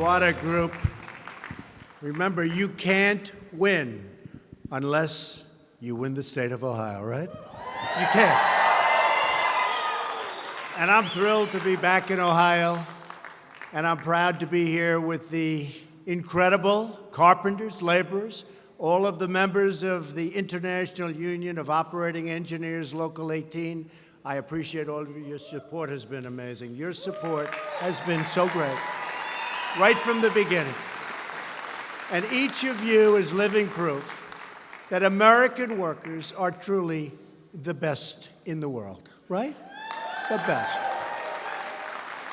What a group. Remember, you can't win unless you win the state of Ohio, right? You can't. And I'm thrilled to be back in Ohio, and I'm proud to be here with the incredible carpenters, laborers, all of the members of the International Union of Operating Engineers, Local 18. I appreciate all of you. Your support has been amazing. Your support has been so great, right from the beginning. And each of you is living proof that American workers are truly the best in the world, right? The best.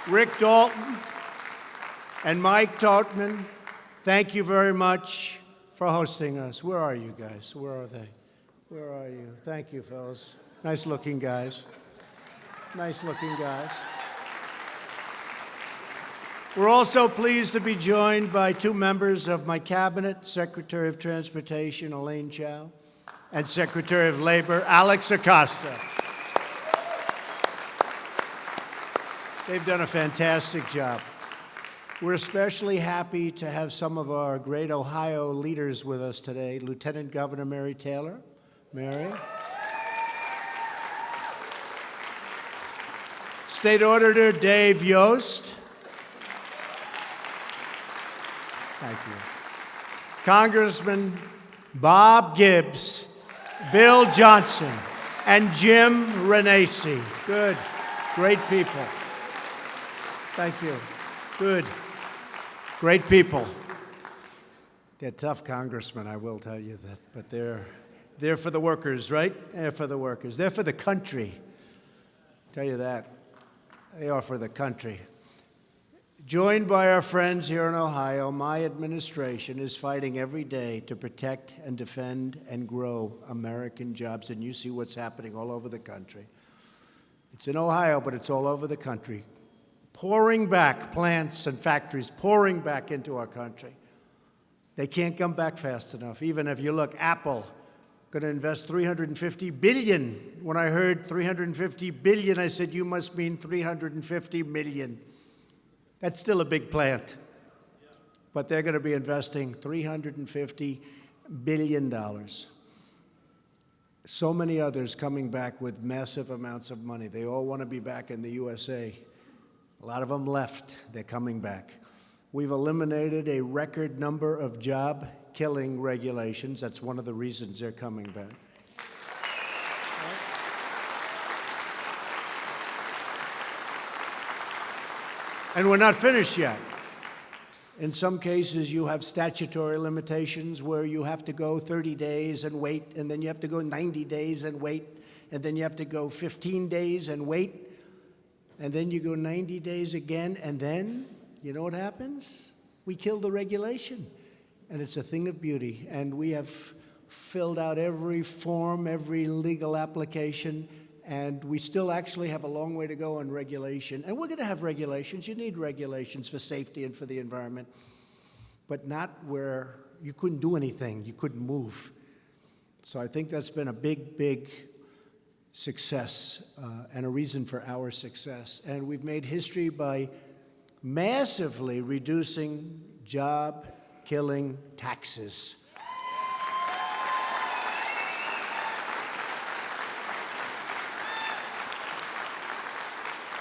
Rick Dalton and Mike Totman, thank you very much for hosting us. Where are you guys? Where are they? Where are you? Thank you, fellas. Nice looking guys. Nice looking guys. We're also pleased to be joined by two members of my cabinet, Secretary of Transportation Elaine Chao and Secretary of Labor Alex Acosta. They've done a fantastic job. We're especially happy to have some of our great Ohio leaders with us today. Lieutenant Governor Mary Taylor. Mary. State Auditor Dave Yost. Thank you. Congressman Bob Gibbs, Bill Johnson, and Jim Renacci. Good. Great people. Thank you. Good. Great people. They're tough congressmen, I will tell you that, but they're for the workers, right? They're for the workers. They're for the country. Tell you that. They are for the country. Joined by our friends here in Ohio, my administration is fighting every day to protect and defend and grow American jobs, and you see what's happening all over the country. It's in Ohio, but it's all over the country. Pouring back plants and factories, pouring back into our country. They can't come back fast enough. Even if you look, Apple going to invest $350 billion. When I heard $350 billion, I said, you must mean $350 million. That's still a big plant. But they're going to be investing $350 billion. So many others coming back with massive amounts of money. They all want to be back in the USA. A lot of them left. They're coming back. We've eliminated a record number of job-killing regulations. That's one of the reasons they're coming back. And we're not finished yet. In some cases, you have statutory limitations where you have to go 30 days and wait, and then you have to go 90 days and wait, and then you have to go 15 days and wait, and then you go 90 days again, and then, you know what happens? We kill the regulation. And it's a thing of beauty. And we have filled out every form, every legal application, and we still actually have a long way to go on regulation. And we're going to have regulations. You need regulations for safety and for the environment, but not where you couldn't do anything, you couldn't move. So I think that's been a big, big success and a reason for our success. And we've made history by massively reducing job-killing taxes.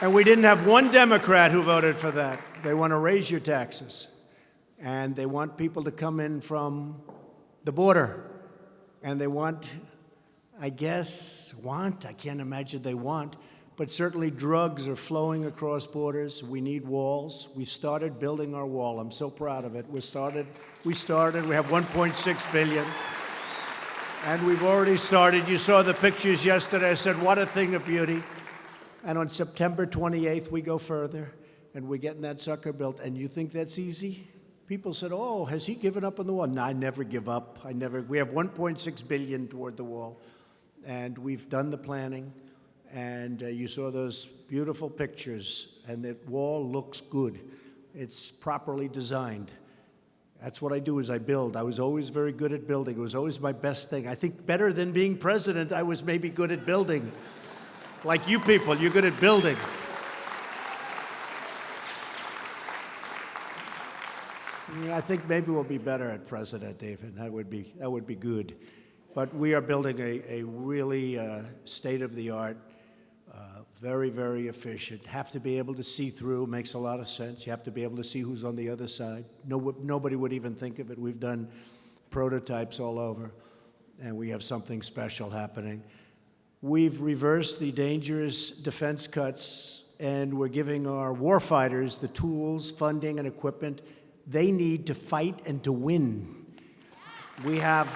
And we didn't have one Democrat who voted for that. They want to raise your taxes. And they want people to come in from the border. And they want, I can't imagine they want, but certainly drugs are flowing across borders. We need walls. We started building our wall. I'm so proud of it. We started, we have $1.6 billion. And we've already started. You saw the pictures yesterday. I said, what a thing of beauty. And on September 28th, we go further, and we're getting that sucker built. And you think that's easy? People said, oh, has he given up on the wall? No, I never give up. We have $1.6 billion toward the wall, and we've done the planning. And you saw those beautiful pictures, and that wall looks good. It's properly designed. That's what I do, is I build. I was always very good at building. It was always my best thing. I think better than being president, I was maybe good at building. Like you people, you're good at building. Yeah, I think maybe we'll be better at President, David. That would be good. But we are building a really state-of-the-art, very, very efficient. Have to be able to see through. Makes a lot of sense. You have to be able to see who's on the other side. Nobody would even think of it. We've done prototypes all over, and we have something special happening. We've reversed the dangerous defense cuts, and we're giving our warfighters the tools, funding, and equipment they need to fight and to win. We have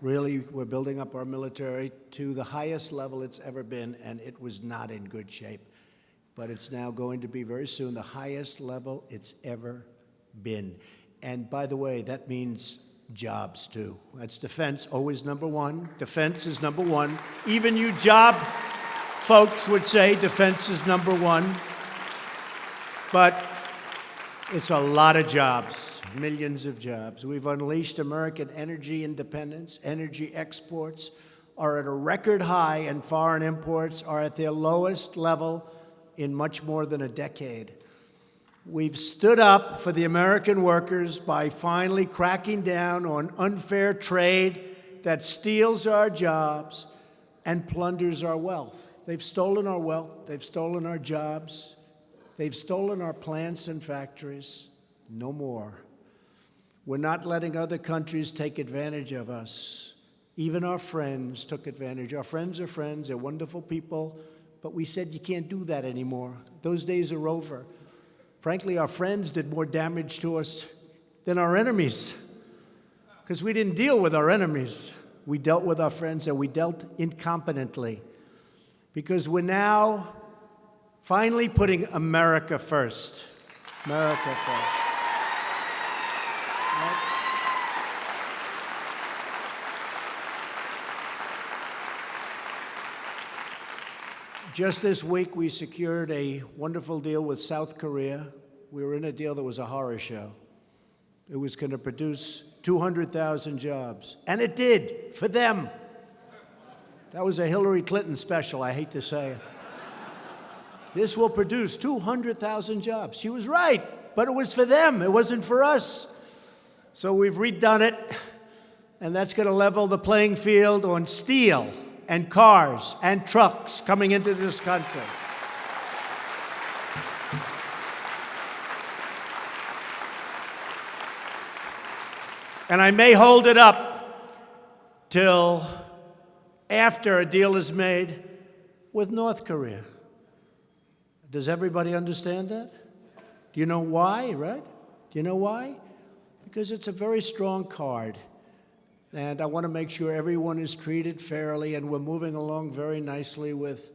really, we're building up our military to the highest level it's ever been, and it was not in good shape. But it's now going to be very soon the highest level it's ever been. And by the way, that means jobs too. That's defense, always number one. Defense is number one. Even you job folks would say defense is number one. But it's a lot of jobs, millions of jobs. We've unleashed American energy independence. Energy exports are at a record high, and foreign imports are at their lowest level in much more than a decade. We've stood up for the American workers by finally cracking down on unfair trade that steals our jobs and plunders our wealth. They've stolen our wealth, they've stolen our jobs, they've stolen our plants and factories. No more. We're not letting other countries take advantage of us. Even our friends took advantage. Our friends are friends, they're wonderful people, but we said you can't do that anymore. Those days are over. Frankly, our friends did more damage to us than our enemies, because we didn't deal with our enemies. We dealt with our friends, and we dealt incompetently, because we're now finally putting America first. America first. Right? Just this week, we secured a wonderful deal with South Korea. We were in a deal that was a horror show. It was going to produce 200,000 jobs, and it did, for them. That was a Hillary Clinton special, I hate to say it. This will produce 200,000 jobs. She was right, but it was for them, it wasn't for us. So we've redone it, and that's going to level the playing field on steel and cars and trucks coming into this country. And I may hold it up till after a deal is made with North Korea. Does everybody understand that? Do you know why, right? Do you know why? Because it's a very strong card. And I want to make sure everyone is treated fairly, and we're moving along very nicely with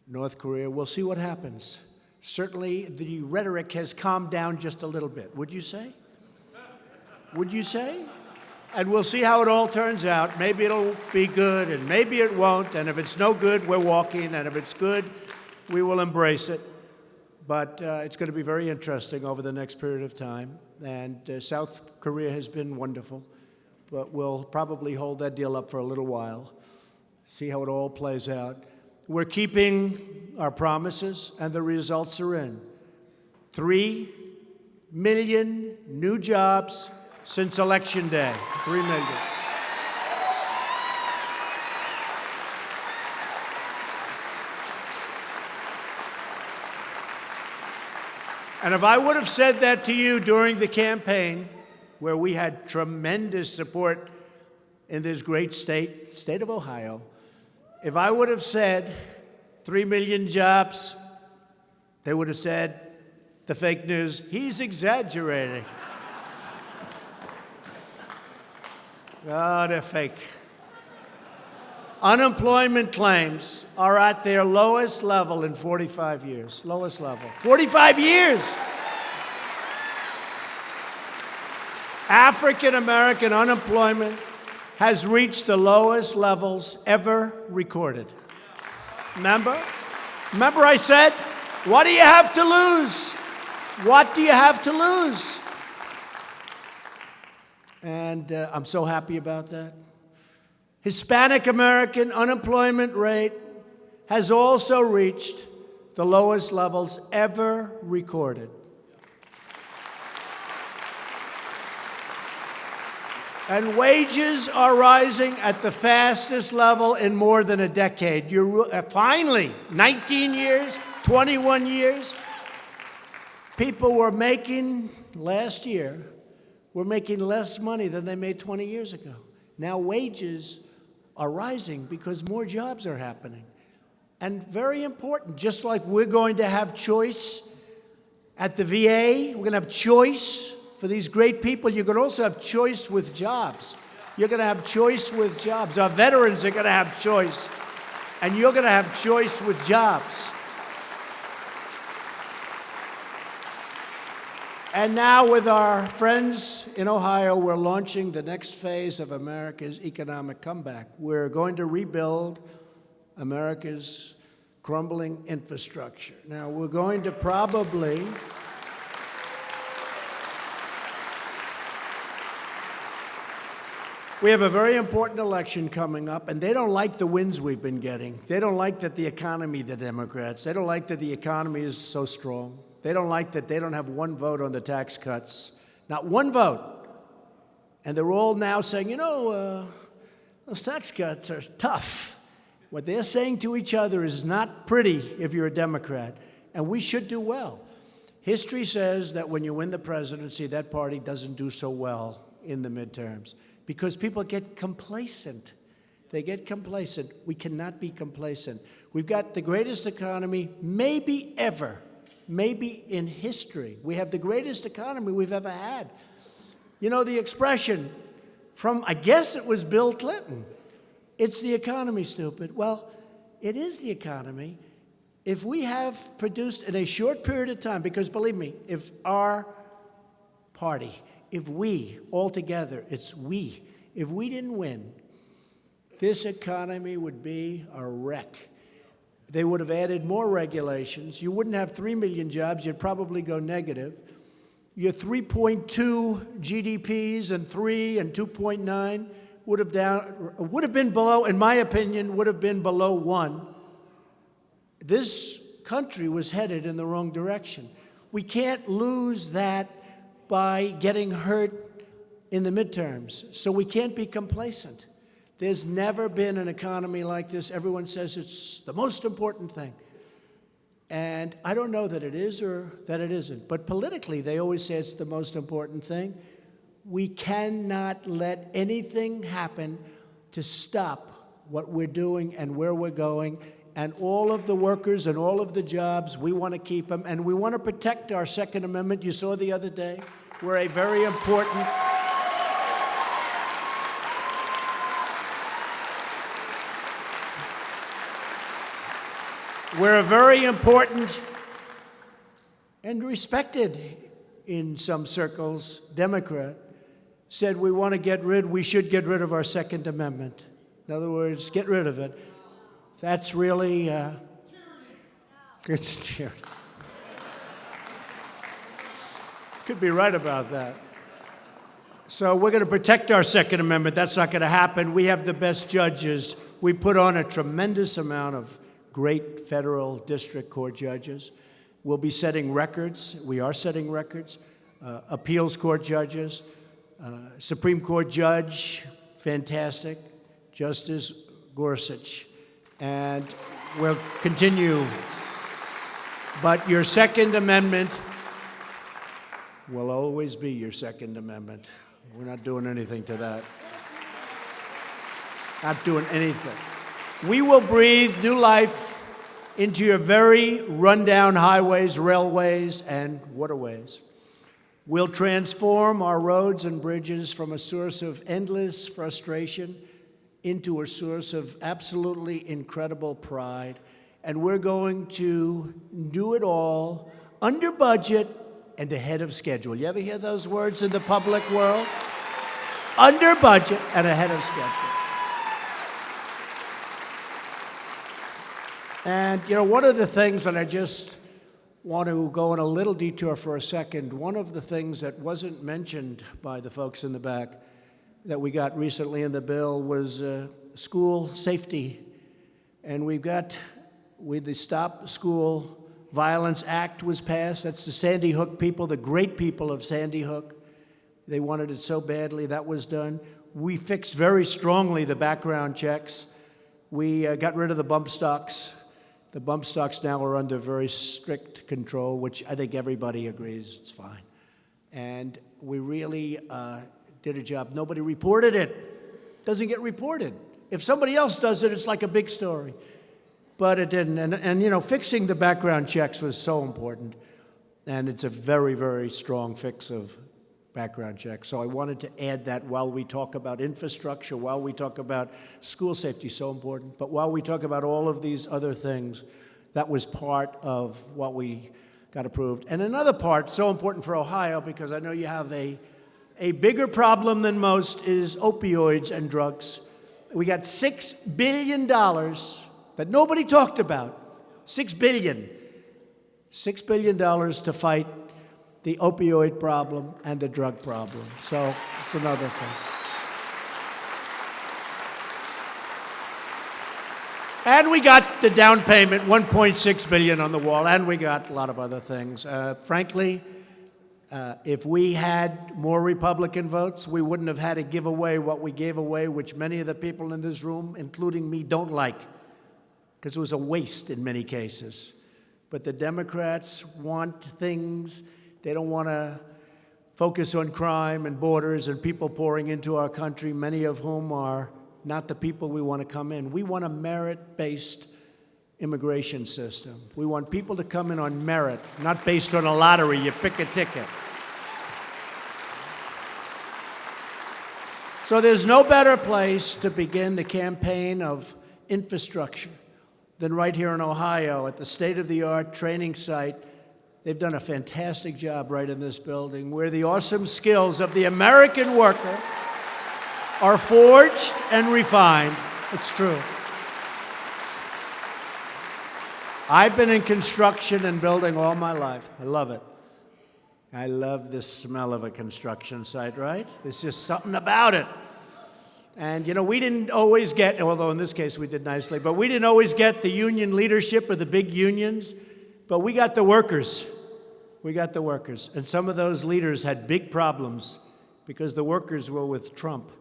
North Korea. We'll see what happens. Certainly, the rhetoric has calmed down just a little bit. Would you say? Would you say? And we'll see how it all turns out. Maybe it'll be good, and maybe it won't. And if it's no good, we're walking. And if it's good, we will embrace it. But it's going to be very interesting over the next period of time. And South Korea has been wonderful. But we'll probably hold that deal up for a little while, see how it all plays out. We're keeping our promises, and the results are in. 3 million new jobs since Election Day. 3 million. And if I would have said that to you during the campaign, where we had tremendous support in this great state of Ohio, if I would have said 3 million jobs, they would have said, the fake news, he's exaggerating. Oh, they're fake. Unemployment claims are at their lowest level in 45 years. Lowest level. 45 years! African American unemployment has reached the lowest levels ever recorded. Remember? Remember I said, what do you have to lose? What do you have to lose? And I'm so happy about that. Hispanic American unemployment rate has also reached the lowest levels ever recorded. And wages are rising at the fastest level in more than a decade. Finally, 19 years, 21 years, people were making, last year, were making less money than they made 20 years ago. Now wages are rising because more jobs are happening. And very important, just like we're going to have choice at the VA, we're going to have choice for these great people, you're going to also have choice with jobs. You're going to have choice with jobs. Our veterans are going to have choice, and you're going to have choice with jobs. And now with our friends in Ohio, we're launching the next phase of America's economic comeback. We're going to rebuild America's crumbling infrastructure. Now, we're going to probably we have a very important election coming up, and they don't like the wins we've been getting. They don't like that the economy, the Democrats, they don't like that the economy is so strong. They don't like that they don't have one vote on the tax cuts, not one vote. And they're all now saying, those tax cuts are tough. What they're saying to each other is not pretty if you're a Democrat, and we should do well. History says that when you win the presidency, that party doesn't do so well in the midterms because people get complacent. They get complacent. We cannot be complacent. We've got the greatest economy maybe ever, maybe in history. We have the greatest economy we've ever had. You know the expression from, I guess it was Bill Clinton, it's the economy, stupid. Well, it is the economy. If we have produced in a short period of time, because believe me, if our party, if we, all together, it's we, if we didn't win, this economy would be a wreck. They would have added more regulations. You wouldn't have 3 million jobs. You'd probably go negative. Your 3.2 GDPs and 3 and 2.9 would have been below, in my opinion, would have been below 1. This country was headed in the wrong direction. We can't lose that by getting hurt in the midterms. So we can't be complacent. There's never been an economy like this. Everyone says it's the most important thing. And I don't know that it is or that it isn't. But politically, they always say it's the most important thing. We cannot let anything happen to stop what we're doing and where we're going. And all of the workers and all of the jobs, we want to keep them. And we want to protect our Second Amendment. You saw the other day, we're a very important... We're a very important and respected, in some circles, Democrat, said we should get rid of our Second Amendment. In other words, get rid of it. That's really, it's tyranny. Could be right about that. So we're going to protect our Second Amendment. That's not going to happen. We have the best judges. We put on a tremendous amount of great federal district court judges. We'll be setting records. We are setting records. Appeals court judges, Supreme Court judge, fantastic, Justice Gorsuch. And we'll continue. But your Second Amendment will always be your Second Amendment. We're not doing anything to that. Not doing anything. We will breathe new life into your very rundown highways, railways, and waterways. We'll transform our roads and bridges from a source of endless frustration into a source of absolutely incredible pride. And we're going to do it all under budget and ahead of schedule. You ever hear those words in the public world? Under budget and ahead of schedule. And, one of the things, and I just want to go on a little detour for a second, one of the things that wasn't mentioned by the folks in the back that we got recently in the bill was school safety. And with the Stop School Violence Act was passed. That's the Sandy Hook people, the great people of Sandy Hook. They wanted it so badly. That was done. We fixed very strongly the background checks. We got rid of the bump stocks. The bump stocks now are under very strict control, which I think everybody agrees it's fine. And we really did a job. Nobody reported it. Doesn't get reported. If somebody else does it, it's like a big story. But it didn't. And you know, fixing the background checks was so important. And it's a very, very strong fix of background checks. So I wanted to add that while we talk about infrastructure, while we talk about school safety, so important. But while we talk about all of these other things, that was part of what we got approved. And another part, so important for Ohio, because I know you have a bigger problem than most, is opioids and drugs. We got $6 billion that nobody talked about. $6 billion. $6 billion to fight the opioid problem and the drug problem. So it's another thing. And we got the down payment, $1.6 billion on the wall, and we got a lot of other things. Frankly, if we had more Republican votes, we wouldn't have had to give away what we gave away, which many of the people in this room, including me, don't like, because it was a waste in many cases. But the Democrats want things. They don't want to focus on crime and borders and people pouring into our country, many of whom are not the people we want to come in. We want a merit-based immigration system. We want people to come in on merit, not based on a lottery. You pick a ticket. So there's no better place to begin the campaign of infrastructure than right here in Ohio at the state-of-the-art training site. They've done a fantastic job right in this building, where the awesome skills of the American worker are forged and refined. It's true. I've been in construction and building all my life. I love it. I love the smell of a construction site, right? There's just something about it. And, you know, we didn't always get, although in this case we did nicely, but we didn't always get the union leadership or the big unions. But we got the workers. We got the workers. And some of those leaders had big problems because the workers were with Trump.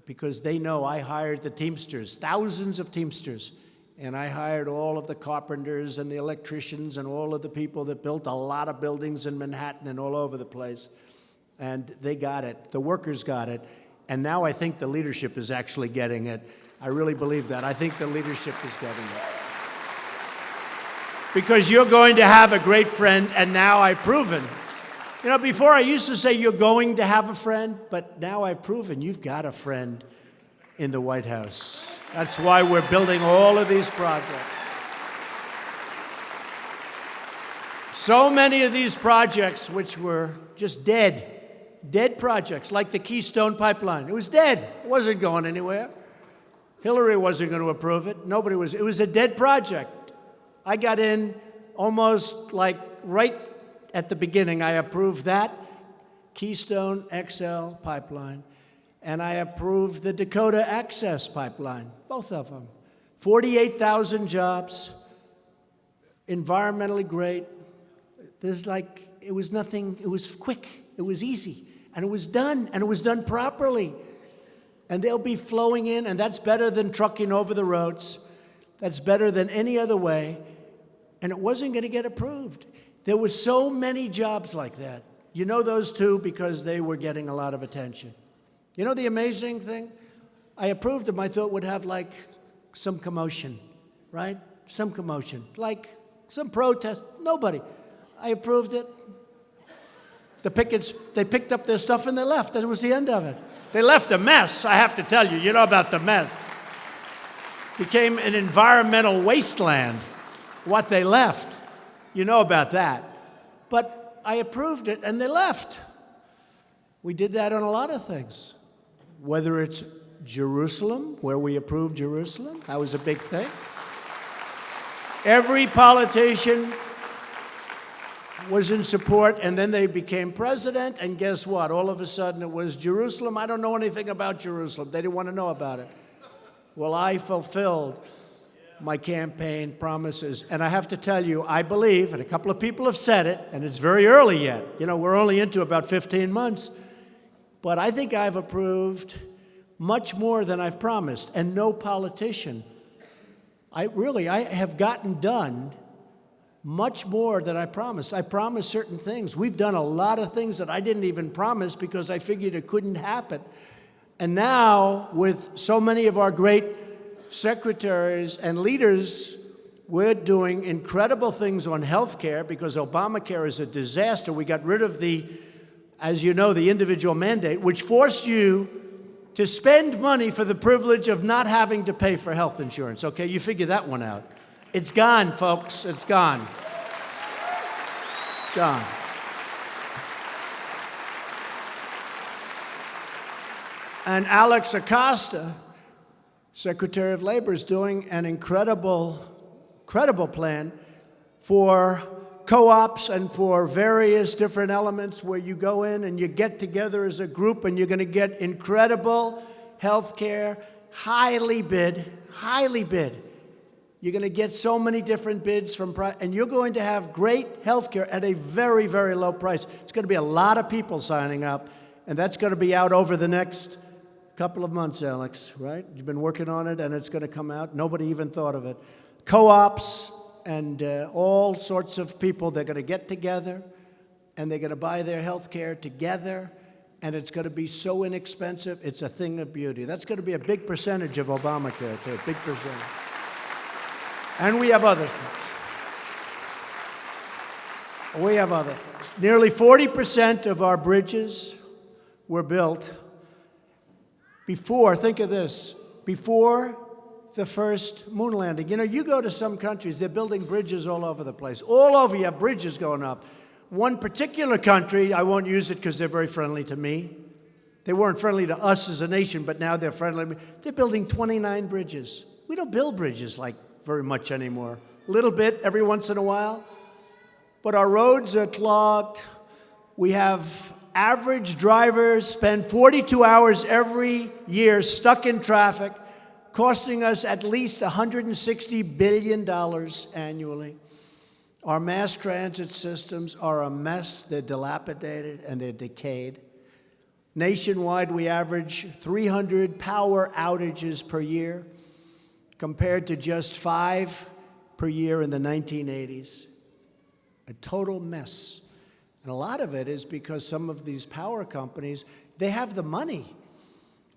Because they know I hired the Teamsters, thousands of Teamsters. And I hired all of the carpenters and the electricians and all of the people that built a lot of buildings in Manhattan and all over the place. And they got it. The workers got it. And now I think the leadership is actually getting it. I really believe that. I think the leadership is getting it. Because you're going to have a great friend, and now I've proven. You know, before I used to say you're going to have a friend, but now I've proven you've got a friend in the White House. That's why we're building all of these projects. So many of these projects which were just dead projects, like the Keystone Pipeline. It was dead. It wasn't going anywhere. Hillary wasn't going to approve it. Nobody was. It was a dead project. I got in almost like right at the beginning. I approved that Keystone XL pipeline, and I approved the Dakota Access pipeline, both of them. 48,000 jobs, environmentally great. There's like, it was nothing, it was quick, it was easy, and it was done properly. And they'll be flowing in, and that's better than trucking over the roads. That's better than any other way. And it wasn't going to get approved. There were so many jobs like that. You know those two because they were getting a lot of attention. You know the amazing thing? I approved them. I thought would have like some commotion, right? Some commotion, like some protest. Nobody. I approved it. The pickets, they picked up their stuff and they left. That was the end of it. They left a mess, I have to tell you. You know about the mess. Became an environmental wasteland, what they left. You know about that. But I approved it, and they left. We did that on a lot of things. Whether it's Jerusalem, where we approved Jerusalem, that was a big thing. Every politician was in support, and then they became president, and guess what? All of a sudden, it was Jerusalem. I don't know anything about Jerusalem. They didn't want to know about it. Well, I fulfilled my campaign promises. And I have to tell you, I believe, and a couple of people have said it, and it's very early yet. You know, we're only into about 15 months. But I think I've approved much more than I've promised. And no politician. I have gotten done much more than I promised. I promised certain things. We've done a lot of things that I didn't even promise because I figured it couldn't happen. And now, with so many of our great secretaries and leaders, we're doing incredible things on health care because Obamacare is a disaster. We got rid of the, as you know, the individual mandate, which forced you to spend money for the privilege of not having to pay for health insurance. Okay, you figure that one out. It's gone, folks. It's gone. It's gone. And Alex Acosta, Secretary of Labor, is doing an incredible plan for co-ops and for various different elements where you go in and you get together as a group and you're going to get incredible health care, highly bid. You're going to get so many different bids from, and you're going to have great health care at a very, very low price. It's going to be a lot of people signing up, and that's going to be out over the next couple of months, Alex, right? You've been working on it, and it's going to come out. Nobody even thought of it. Co-ops and all sorts of people, they're going to get together, and they're going to buy their health care together, and it's going to be so inexpensive, it's a thing of beauty. That's going to be a big percentage of Obamacare, too, a big percentage. And we have other things. Nearly 40% of our bridges were built before, think of this, before the first moon landing. You know, you go to some countries, they're building bridges all over the place. All over, you have bridges going up. One particular country, I won't use it because they're very friendly to me. They weren't friendly to us as a nation, but now they're friendly to me. They're building 29 bridges. We don't build bridges like very much anymore. A little bit every once in a while. But our roads are clogged. We have average drivers spend 42 hours every year stuck in traffic, costing us at least $160 billion annually. Our mass transit systems are a mess. They're dilapidated and they're decayed. Nationwide, we average 300 power outages per year, compared to just 5 per year in the 1980s. A total mess. And a lot of it is because some of these power companies, they have the money.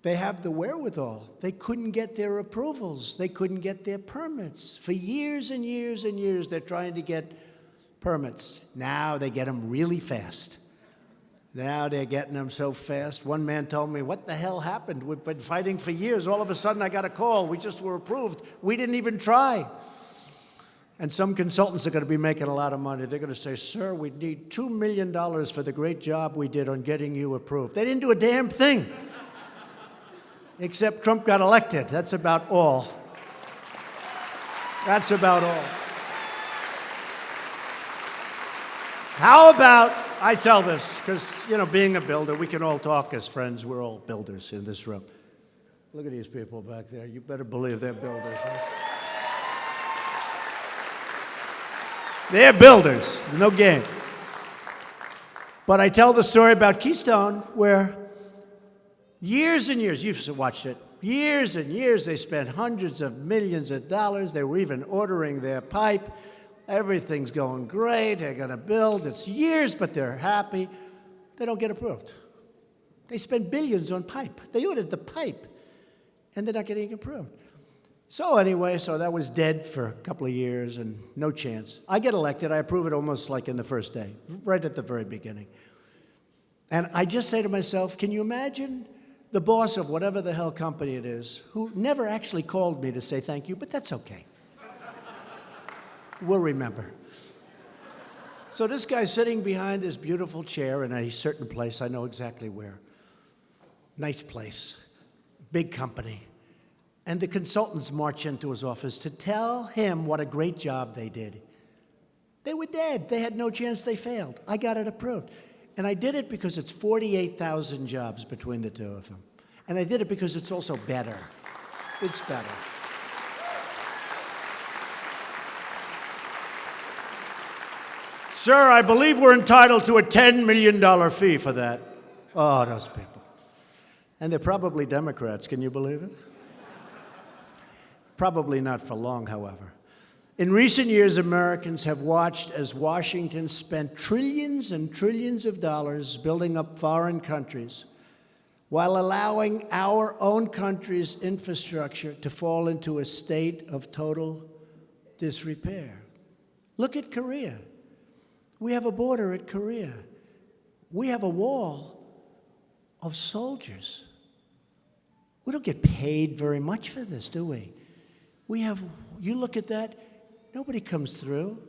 They have the wherewithal. They couldn't get their approvals. They couldn't get their permits. For years and years and years, they're trying to get permits. Now they get them really fast. Now they're getting them so fast. One man told me, what the hell happened? We've been fighting for years. All of a sudden, I got a call. We just were approved. We didn't even try. And some consultants are going to be making a lot of money. They're going to say, sir, we need $2 million for the great job we did on getting you approved. They didn't do a damn thing. Except Trump got elected. That's about all. That's about all. How about, I tell this, because, you know, being a builder, we can all talk as friends. We're all builders in this room. Look at these people back there. You better believe they're builders. They're builders. No game. But I tell the story about Keystone, where years and years, you've watched it, years and years, they spent hundreds of millions of dollars. They were even ordering their pipe. Everything's going great. They're going to build. It's years, but they're happy. They don't get approved. They spend billions on pipe. They ordered the pipe, and they're not getting approved. So anyway, so that was dead for a couple of years and no chance. I get elected. I approve it almost like in the first day, right at the very beginning. And I just say to myself, can you imagine the boss of whatever the hell company it is, who never actually called me to say thank you, but that's okay. We'll remember. So this guy's sitting behind this beautiful chair in a certain place. I know exactly where. Nice place. Big company. And the consultants march into his office to tell him what a great job they did. They were dead. They had no chance. They failed. I got it approved. And I did it because it's 48,000 jobs between the two of them. And I did it because it's also better. It's better. Sir, I believe we're entitled to a $10 million fee for that. Oh, those people. And they're probably Democrats. Can you believe it? Probably not for long, however. In recent years, Americans have watched as Washington spent trillions and trillions of dollars building up foreign countries while allowing our own country's infrastructure to fall into a state of total disrepair. Look at Korea. We have a border at Korea. We have a wall of soldiers. We don't get paid very much for this, do we? You look at that, nobody comes through.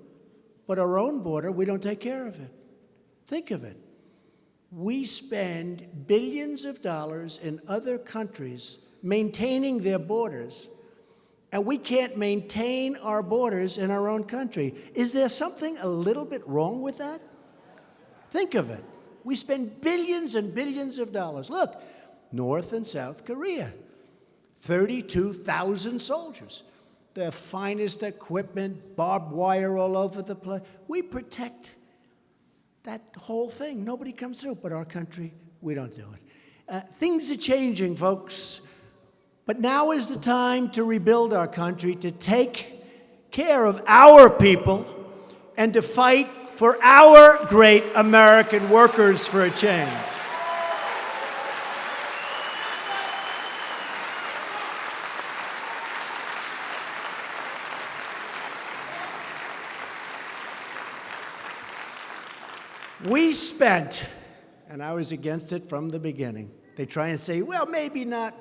But our own border, we don't take care of it. Think of it. We spend billions of dollars in other countries maintaining their borders, and we can't maintain our borders in our own country. Is there something a little bit wrong with that? Think of it. We spend billions and billions of dollars. Look, North and South Korea, 32,000 soldiers. The finest equipment, barbed wire all over the place. We protect that whole thing. Nobody comes through, but our country, we don't do it. Things are changing, folks. But now is the time to rebuild our country, to take care of our people, and to fight for our great American workers for a change. We spent, and I was against it from the beginning. They try and say, well, maybe not.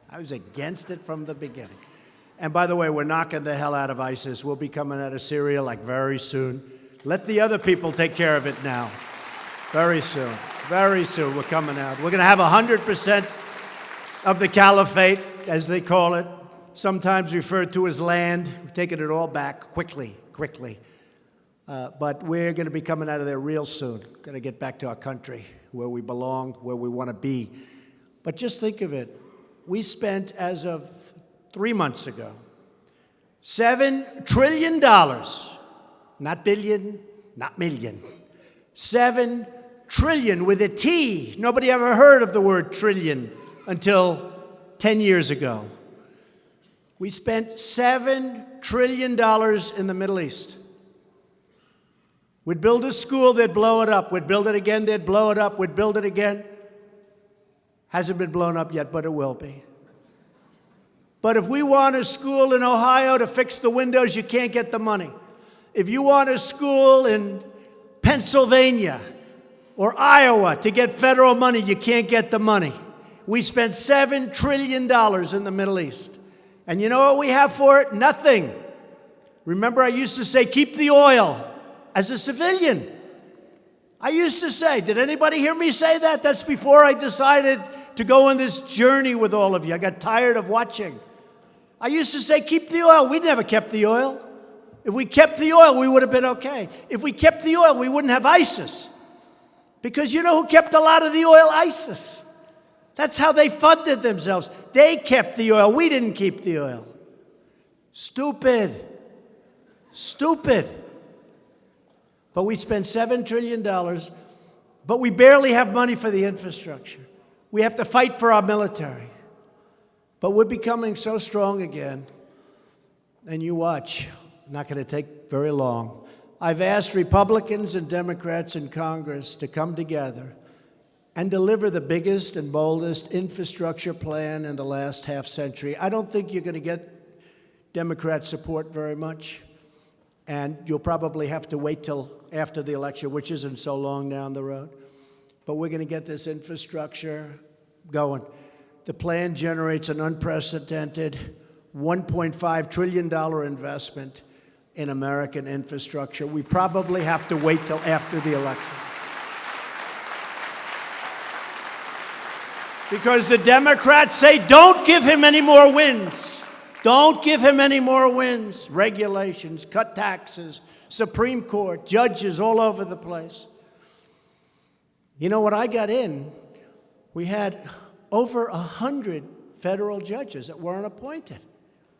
I was against it from the beginning. And by the way, we're knocking the hell out of ISIS. We'll be coming out of Syria like very soon. Let the other people take care of it now. Very soon. Very soon we're coming out. We're going to have 100% of the caliphate, as they call it, sometimes referred to as land. We're taking it all back quickly. But we're going to be coming out of there real soon. Going to get back to our country, where we belong, where we want to be. But just think of it. We spent, as of 3 months ago, $7 trillion, not billion, not million, 7 trillion with a T. Nobody ever heard of the word trillion until 10 years ago. We spent $7 trillion in the Middle East. We'd build a school, they'd blow it up. We'd build it again, they'd blow it up. We'd build it again. Hasn't been blown up yet, but it will be. But if we want a school in Ohio to fix the windows, you can't get the money. If you want a school in Pennsylvania or Iowa to get federal money, you can't get the money. We spent $7 trillion in the Middle East. And you know what we have for it? Nothing. Remember, I used to say, keep the oil. As a civilian, I used to say, did anybody hear me say that? That's before I decided to go on this journey with all of you. I got tired of watching. I used to say, keep the oil. We never kept the oil. If we kept the oil, we would have been okay. If we kept the oil, we wouldn't have ISIS. Because you know who kept a lot of the oil? ISIS. That's how they funded themselves. They kept the oil. We didn't keep the oil. Stupid. But we spent $7 trillion, but we barely have money for the infrastructure. We have to fight for our military. But we're becoming so strong again, and you watch, not going to take very long. I've asked Republicans and Democrats in Congress to come together and deliver the biggest and boldest infrastructure plan in the last half century. I don't think you're going to get Democrat support very much. And you'll probably have to wait till after the election, which isn't so long down the road. But we're going to get this infrastructure going. The plan generates an unprecedented $1.5 trillion investment in American infrastructure. We probably have to wait till after the election. Because the Democrats say, don't give him any more wins. Don't give him any more wins. Regulations, cut taxes, Supreme Court, judges all over the place. You know, when I got in, we had over 100 federal judges that weren't appointed.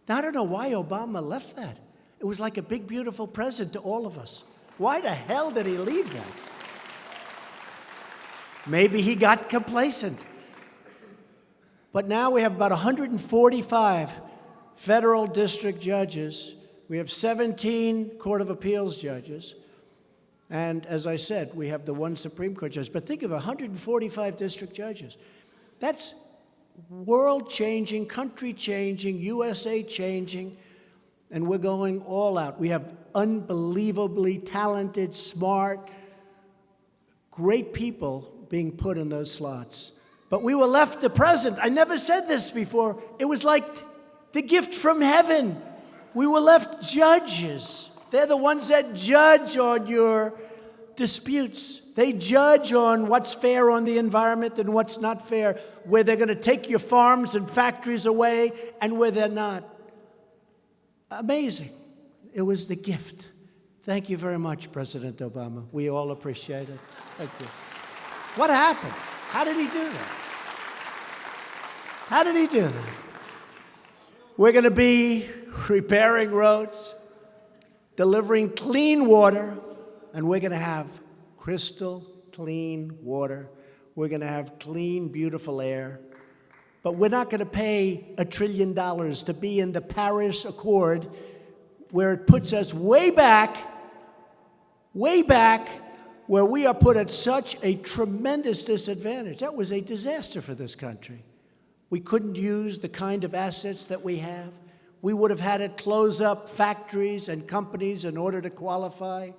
Now, I don't know why Obama left that. It was like a big, beautiful present to all of us. Why the hell did he leave that? Maybe he got complacent. But now we have about 145 federal district judges. We have 17 Court of Appeals judges. And as I said, we have the one Supreme Court judge. But think of 145 district judges. That's world-changing, country-changing, USA-changing, and we're going all out. We have unbelievably talented, smart, great people being put in those slots. But we were left the present. I never said this before. It was like the gift from heaven. We were left judges. They're the ones that judge on your disputes. They judge on what's fair on the environment and what's not fair, where they're going to take your farms and factories away and where they're not. Amazing. It was the gift. Thank you very much, President Obama. We all appreciate it. Thank you. What happened? How did he do that? How did he do that? We're going to be repairing roads, delivering clean water, and we're going to have crystal clean water. We're going to have clean, beautiful air. But we're not going to pay $1 trillion to be in the Paris Accord, where it puts us way back, where we are put at such a tremendous disadvantage. That was a disaster for this country. We couldn't use the kind of assets that we have. We would have had to close up factories and companies in order to qualify.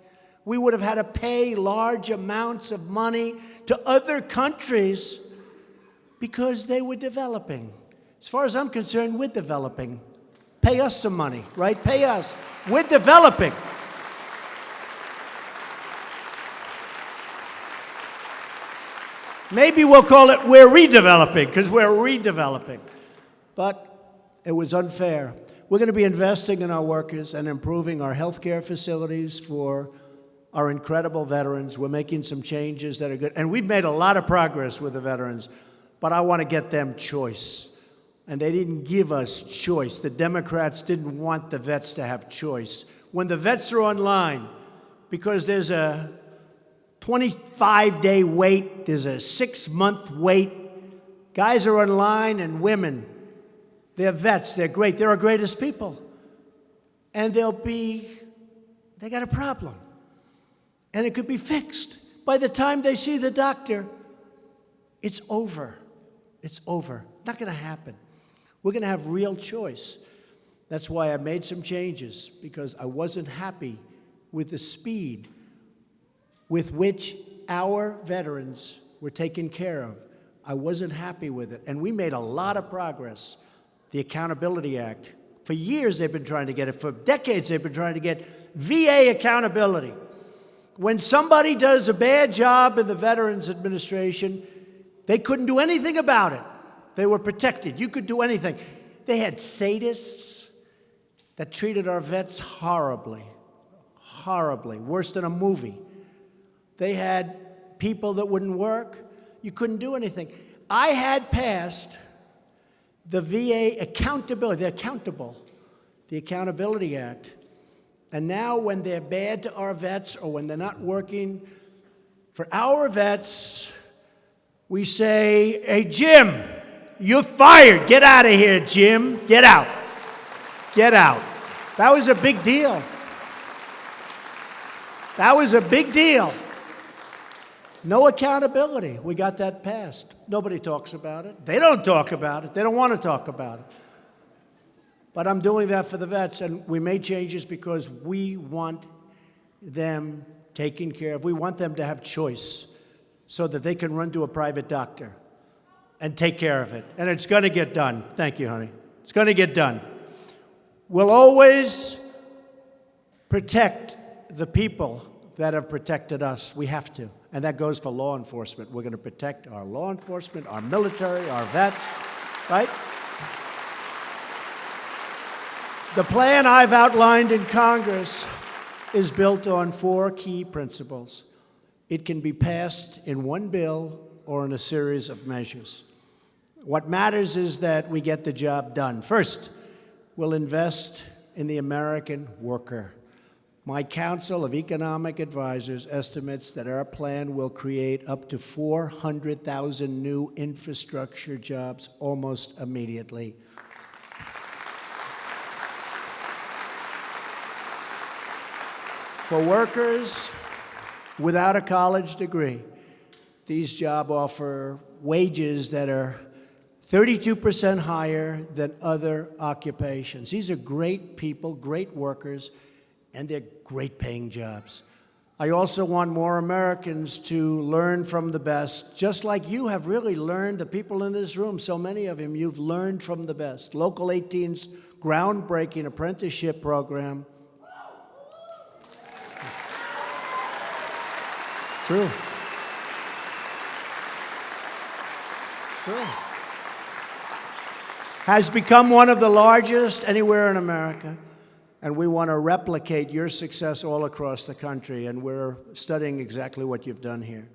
We would have had to pay large amounts of money to other countries because they were developing. As far as I'm concerned, we're developing. Pay us some money, right? Pay us. We're developing. Maybe we'll call it we're redeveloping, because we're redeveloping. But it was unfair. We're going to be investing in our workers and improving our health care facilities for our incredible veterans. We're making some changes that are good. And we've made a lot of progress with the veterans, but I want to get them choice. And they didn't give us choice. The Democrats didn't want the vets to have choice. When the vets are online, because there's a 25-day wait, there's a 6-month wait. Guys are online and women. They're vets, they're great, they're our greatest people. And they got a problem. And it could be fixed. By the time they see the doctor, it's over. It's over. Not going to happen. We're going to have real choice. That's why I made some changes, because I wasn't happy with the speed with which our veterans were taken care of. I wasn't happy with it. And we made a lot of progress. The Accountability Act. For years they've been trying to get it. For decades they've been trying to get VA accountability. When somebody does a bad job in the Veterans Administration, they couldn't do anything about it. They were protected. You could do anything. They had sadists that treated our vets horribly, horribly, worse than a movie. They had people that wouldn't work. You couldn't do anything. I had passed the VA accountability, the Accountability Act. And now when they're bad to our vets or when they're not working for our vets, we say, hey, Jim, you're fired. Get out of here, Jim. Get out. Get out. That was a big deal. That was a big deal. No accountability. We got that passed. Nobody talks about it. They don't talk about it. They don't want to talk about it. But I'm doing that for the vets, and we made changes because we want them taken care of. We want them to have choice so that they can run to a private doctor and take care of it. And it's going to get done. Thank you, honey. It's going to get done. We'll always protect the people that have protected us. We have to. And that goes for law enforcement. We're going to protect our law enforcement, our military, our vets, right? The plan I've outlined in Congress is built on 4 key principles. It can be passed in one bill or in a series of measures. What matters is that we get the job done. First, we'll invest in the American worker. My Council of Economic Advisors estimates that our plan will create up to 400,000 new infrastructure jobs almost immediately. For workers without a college degree, these jobs offer wages that are 32% higher than other occupations. These are great people, great workers, and they're great paying jobs. I also want more Americans to learn from the best, just like you have really learned, the people in this room, so many of them, you've learned from the best. Local 18's groundbreaking apprenticeship program. True. True. Has become one of the largest anywhere in America, and we want to replicate your success all across the country, and we're studying exactly what you've done here.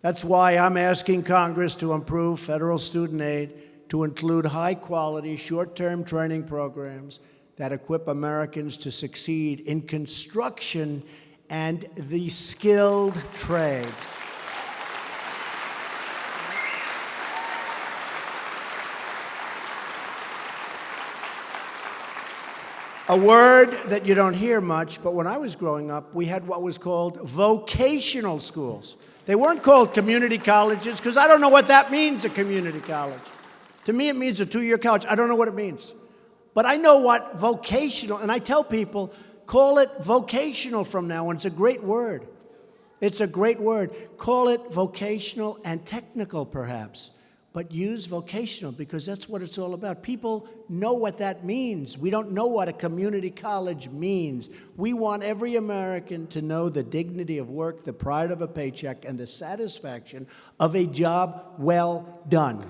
That's why I'm asking Congress to improve federal student aid to include high-quality, short-term training programs that equip Americans to succeed in construction and the skilled trades. A word that you don't hear much, but when I was growing up, we had what was called vocational schools. They weren't called community colleges, because I don't know what that means, a community college. To me, it means a 2-year college. I don't know what it means. But I know what vocational, and I tell people, call it vocational from now on. It's a great word. It's a great word. Call it vocational and technical, perhaps. But use vocational, because that's what it's all about. People know what that means. We don't know what a community college means. We want every American to know the dignity of work, the pride of a paycheck, and the satisfaction of a job well done.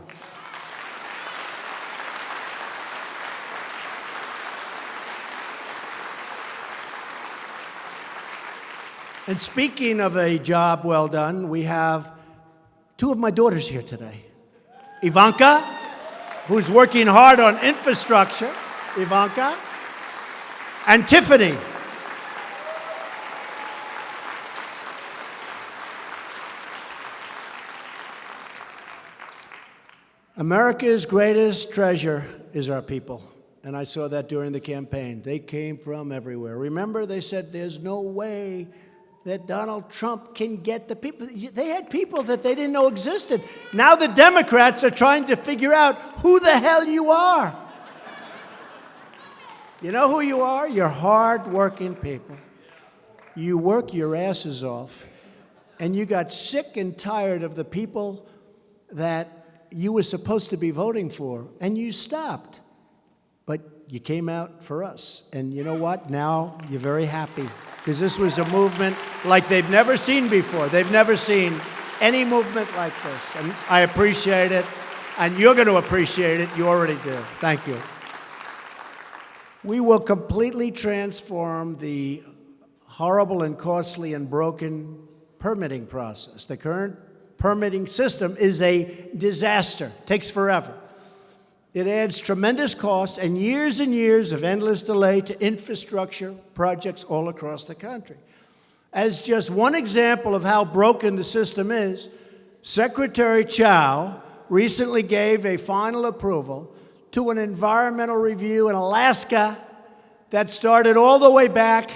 And speaking of a job well done, we have 2 of my daughters here today. Ivanka, who's working hard on infrastructure, Ivanka, and Tiffany. America's greatest treasure is our people, and I saw that during the campaign. They came from everywhere. Remember, they said there's no way that Donald Trump can get the people. They had people that they didn't know existed. Now the Democrats are trying to figure out who the hell you are. You know who you are? You're hard-working people. You work your asses off, and you got sick and tired of the people that you were supposed to be voting for, and you stopped. But you came out for us, and you know what? Now you're very happy, because this was a movement like they've never seen before. They've never seen any movement like this, and I appreciate it, and you're going to appreciate it. You already do. Thank you. We will completely transform the horrible and costly and broken permitting process. The current permitting system is a disaster. It takes forever. It adds tremendous costs and years of endless delay to infrastructure projects all across the country. As just one example of how broken the system is, Secretary Chow recently gave a final approval to an environmental review in Alaska that started all the way back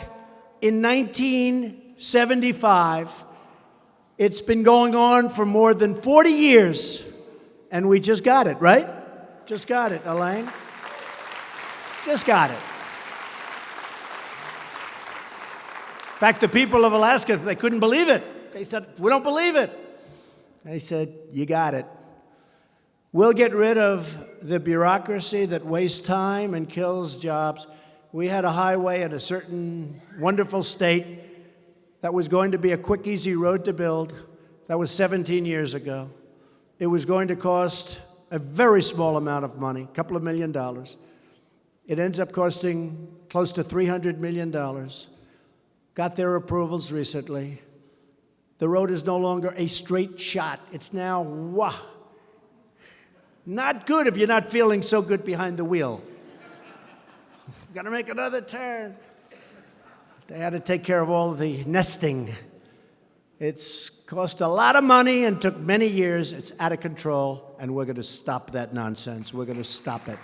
in 1975. It's been going on for more than 40 years, and we just got it, right? Just got it, Elaine. Just got it. In fact, the people of Alaska, they couldn't believe it. They said, we don't believe it. They said, you got it. We'll get rid of the bureaucracy that wastes time and kills jobs. We had a highway in a certain wonderful state that was going to be a quick, easy road to build. That was 17 years ago. It was going to cost a very small amount of money, a couple of $1 million. It ends up costing close to $300 million. Got their approvals recently. The road is no longer a straight shot. It's now, Not good if you're not feeling so good behind the wheel. Got to make another turn. They had to take care of all the nesting. It's cost a lot of money and took many years. It's out of control, and we're going to stop that nonsense. We're going to stop it.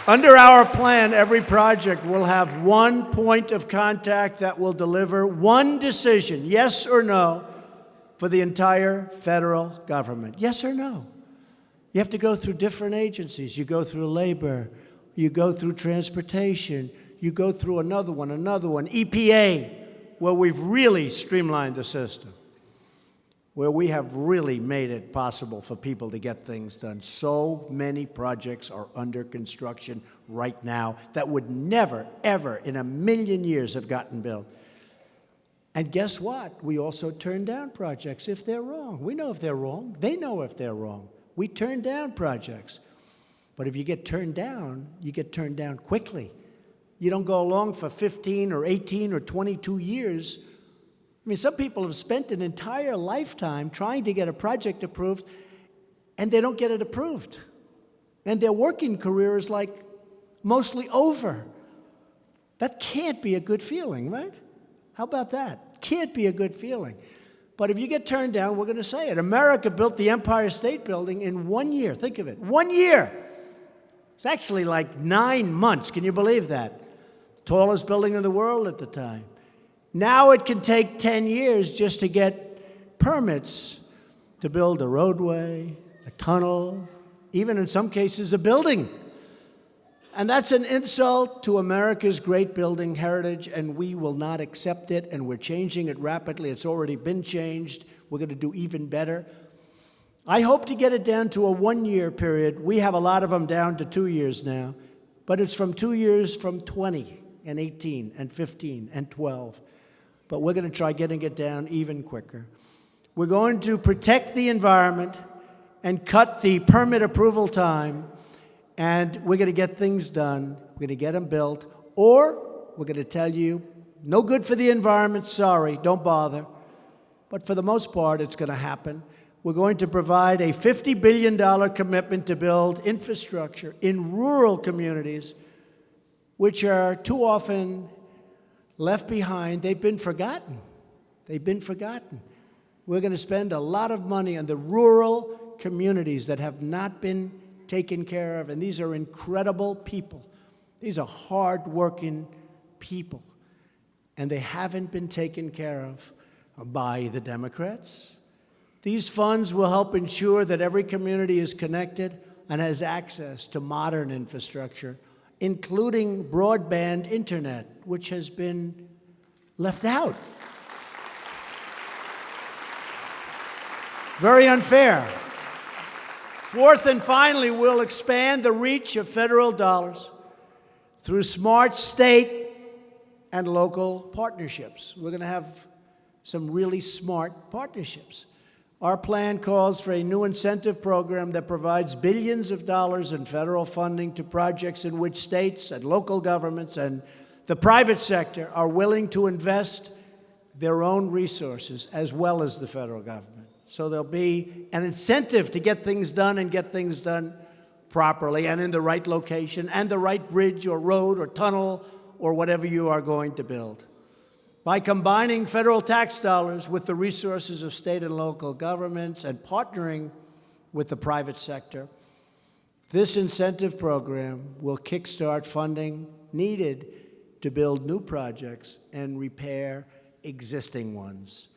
Under our plan, every project will have one point of contact that will deliver one decision, yes or no, for the entire federal government. Yes or no? You have to go through different agencies. You go through labor, you go through transportation, you go through another one, EPA, where we've really streamlined the system, where we have really made it possible for people to get things done. So many projects are under construction right now that would never, ever in a million years have gotten built. And guess what? We also turn down projects if they're wrong. We know if they're wrong. They know if they're wrong. We turn down projects. But if you get turned down, you get turned down quickly. You don't go along for 15 or 18 or 22 years. I mean, some people have spent an entire lifetime trying to get a project approved, and they don't get it approved. And their working career is like mostly over. That can't be a good feeling, right? How about that? Can't be a good feeling. But if you get turned down, we're going to say it. America built the Empire State Building in 1 year. Think of it. 1 year. It's actually like 9 months. Can you believe that? Tallest building in the world at the time. Now it can take 10 years just to get permits to build a roadway, a tunnel, even in some cases a building. And that's an insult to America's great building heritage, and we will not accept it, and we're changing it rapidly. It's already been changed. We're going to do even better. I hope to get it down to a 1 year period. We have a lot of them down to 2 years now, but it's from 2 years from 20 and 18 and 15 and 12. But we're going to try getting it down even quicker. We're going to protect the environment and cut the permit approval time, and we're going to get things done. We're going to get them built, or we're going to tell you, no good for the environment, sorry, don't bother. But for the most part, it's going to happen. We're going to provide a $50 billion commitment to build infrastructure in rural communities, which are too often left behind. They've been forgotten. They've been forgotten. We're going to spend a lot of money on the rural communities that have not been taken care of, and these are incredible people. These are hard-working people, and they haven't been taken care of by the Democrats. These funds will help ensure that every community is connected and has access to modern infrastructure, including broadband internet, which has been left out. Very unfair. Fourth and finally, we'll expand the reach of federal dollars through smart state and local partnerships. We're going to have some really smart partnerships. Our plan calls for a new incentive program that provides billions of dollars in federal funding to projects in which states and local governments and the private sector are willing to invest their own resources as well as the federal government. So there'll be an incentive to get things done and get things done properly and in the right location and the right bridge or road or tunnel or whatever you are going to build. By combining federal tax dollars with the resources of state and local governments and partnering with the private sector, this incentive program will kickstart funding needed to build new projects and repair existing ones.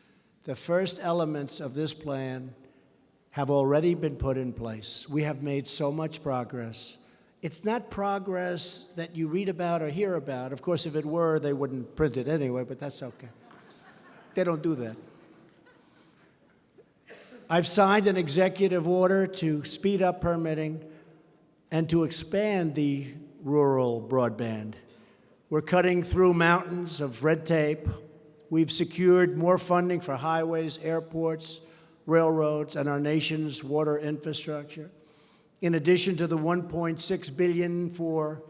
The first elements of this plan have already been put in place. We have made so much progress. It's not progress that you read about or hear about. Of course, if it were, they wouldn't print it anyway, but that's okay. They don't do that. I've signed an executive order to speed up permitting and to expand the rural broadband. We're cutting through mountains of red tape. We've secured more funding for highways, airports, railroads, and our nation's water infrastructure. In addition to the $1.6 billion for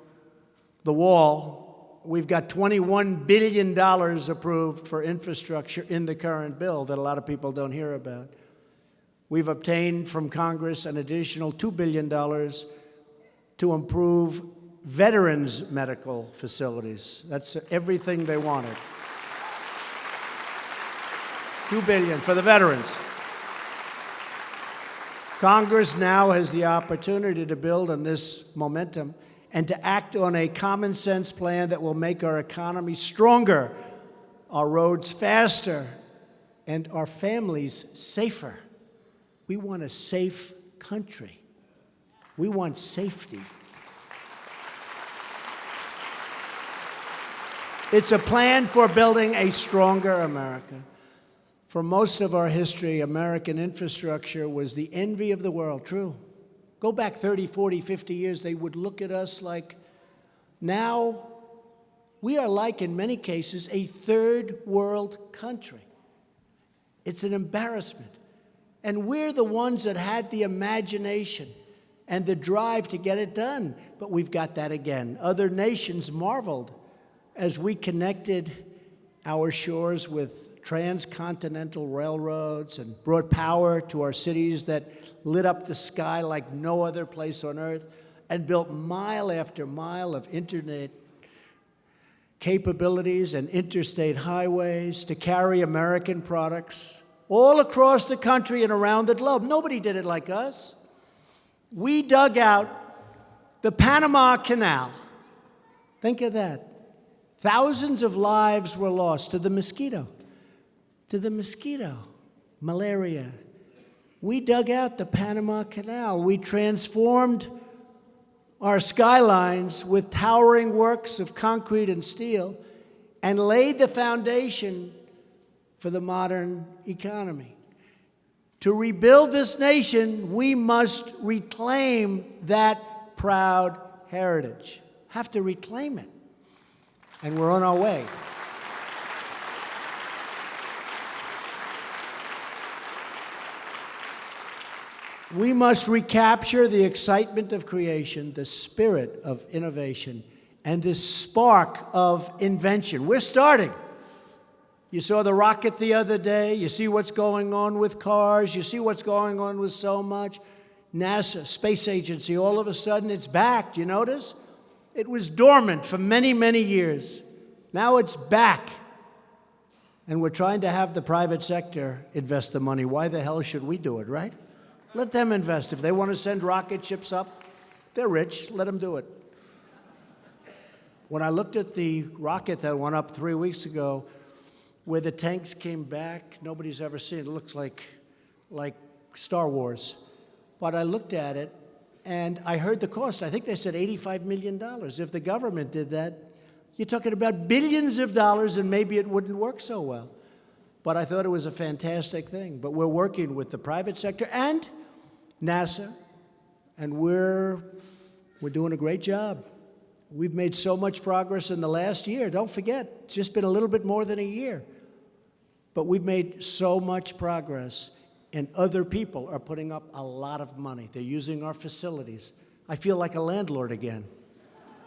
the wall, we've got $21 billion approved for infrastructure in the current bill that a lot of people don't hear about. We've obtained from Congress an additional $2 billion to improve veterans' medical facilities. That's everything they wanted. $2 billion for the veterans. Congress now has the opportunity to build on this momentum and to act on a common sense plan that will make our economy stronger, our roads faster, and our families safer. We want a safe country. We want safety. It's a plan for building a stronger America. For most of our history, American infrastructure was the envy of the world. True. Go back 30, 40, 50 years, they would look at us like, now we are like, in many cases, a third world country. It's an embarrassment. And we're the ones that had the imagination and the drive to get it done. But we've got that again. Other nations marveled as we connected our shores with transcontinental railroads and brought power to our cities that lit up the sky like no other place on earth, and built mile after mile of internet capabilities and interstate highways to carry American products all across the country and around the globe. Nobody did it like us. We dug out the Panama Canal. Think of that. Thousands of lives were lost to the mosquito. Malaria. We dug out the Panama Canal. We transformed our skylines with towering works of concrete and steel and laid the foundation for the modern economy. To rebuild this nation, we must reclaim that proud heritage. Have to reclaim it. And we're on our way. We must recapture the excitement of creation, the spirit of innovation, and this spark of invention. We're starting. You saw the rocket the other day. You see what's going on with cars. You see what's going on with so much. NASA, space agency, all of a sudden it's back. Do you notice? It was dormant for many, many years. Now it's back. And we're trying to have the private sector invest the money. Why the hell should we do it, right? Let them invest. If they want to send rocket ships up, they're rich. Let them do it. When I looked at the rocket that went up 3 weeks ago, where the tanks came back, nobody's ever seen it. It looks like Star Wars. But I looked at it, and I heard the cost. I think they said $85 million. If the government did that, you're talking about billions of dollars, and maybe it wouldn't work so well. But I thought it was a fantastic thing. But we're working with the private sector and NASA, and we're doing a great job. We've made so much progress in the last year. Don't forget, it's just been a little bit more than a year. But we've made so much progress, and other people are putting up a lot of money. They're using our facilities. I feel like a landlord again.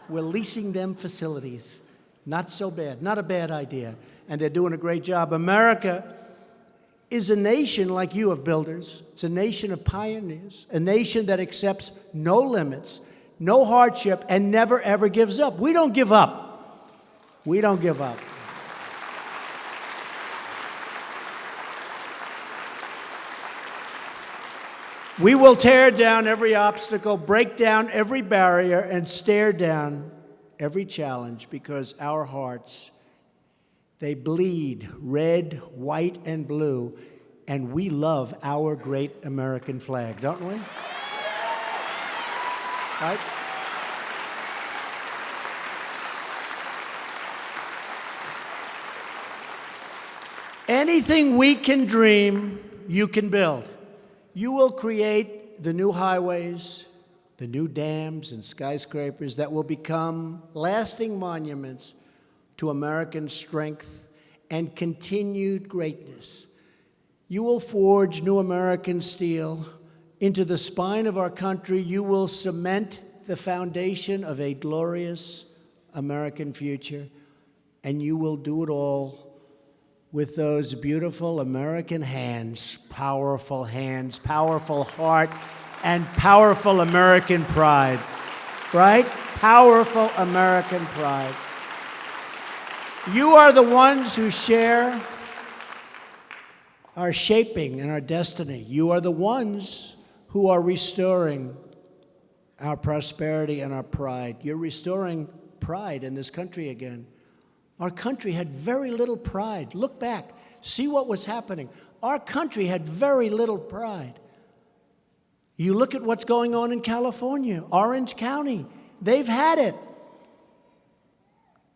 We're leasing them facilities. Not so bad, not a bad idea. And they're doing a great job. America is a nation like you of builders. It's a nation of pioneers, a nation that accepts no limits, no hardship, and never, ever gives up. We don't give up. We don't give up. We will tear down every obstacle, break down every barrier, and stare down every challenge, because our hearts, they bleed red, white, and blue, and we love our great American flag, don't we? Right? Anything we can dream, you can build. You will create the new highways, the new dams and skyscrapers that will become lasting monuments to American strength and continued greatness. You will forge new American steel into the spine of our country. You will cement the foundation of a glorious American future, and you will do it all with those beautiful American hands, powerful heart, and powerful American pride, right? Powerful American pride. You are the ones who share our shaping and our destiny. You are the ones who are restoring our prosperity and our pride. You're restoring pride in this country again. Our country had very little pride. Look back. See what was happening. Our country had very little pride. You look at what's going on in California, Orange County. They've had it.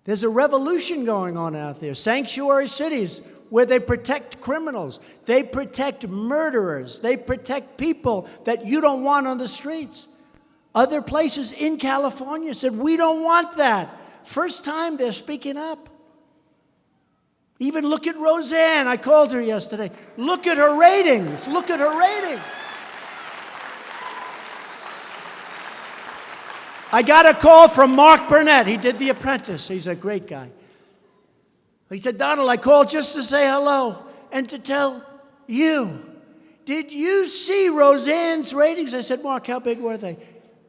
There's a revolution going on out there. Sanctuary cities where they protect criminals. They protect murderers. They protect people that you don't want on the streets. Other places in California said, we don't want that. First time they're speaking up. Even look at Roseanne. I called her yesterday. Look at her ratings. Look at her ratings. I got a call from Mark Burnett. He did The Apprentice. He's a great guy. He said, Donald, I called just to say hello and to tell you. Did you see Roseanne's ratings? I said, Mark, how big were they?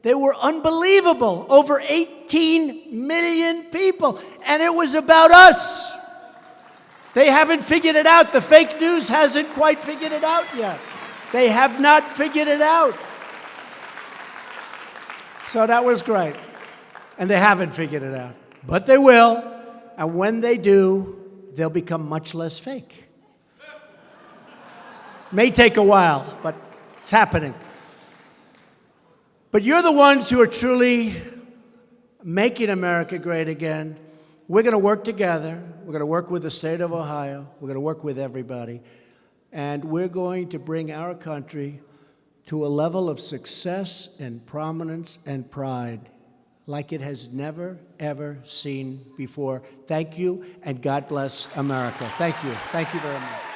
They were unbelievable. Over 18 million people. And it was about us. They haven't figured it out. The fake news hasn't quite figured it out yet. They have not figured it out. So that was great. And they haven't figured it out. But they will. And when they do, they'll become much less fake. May take a while, but it's happening. But you're the ones who are truly making America great again. We're going to work together. We're going to work with the state of Ohio. We're going to work with everybody. And we're going to bring our country to a level of success and prominence and pride like it has never, ever seen before. Thank you, and God bless America. Thank you. Thank you very much.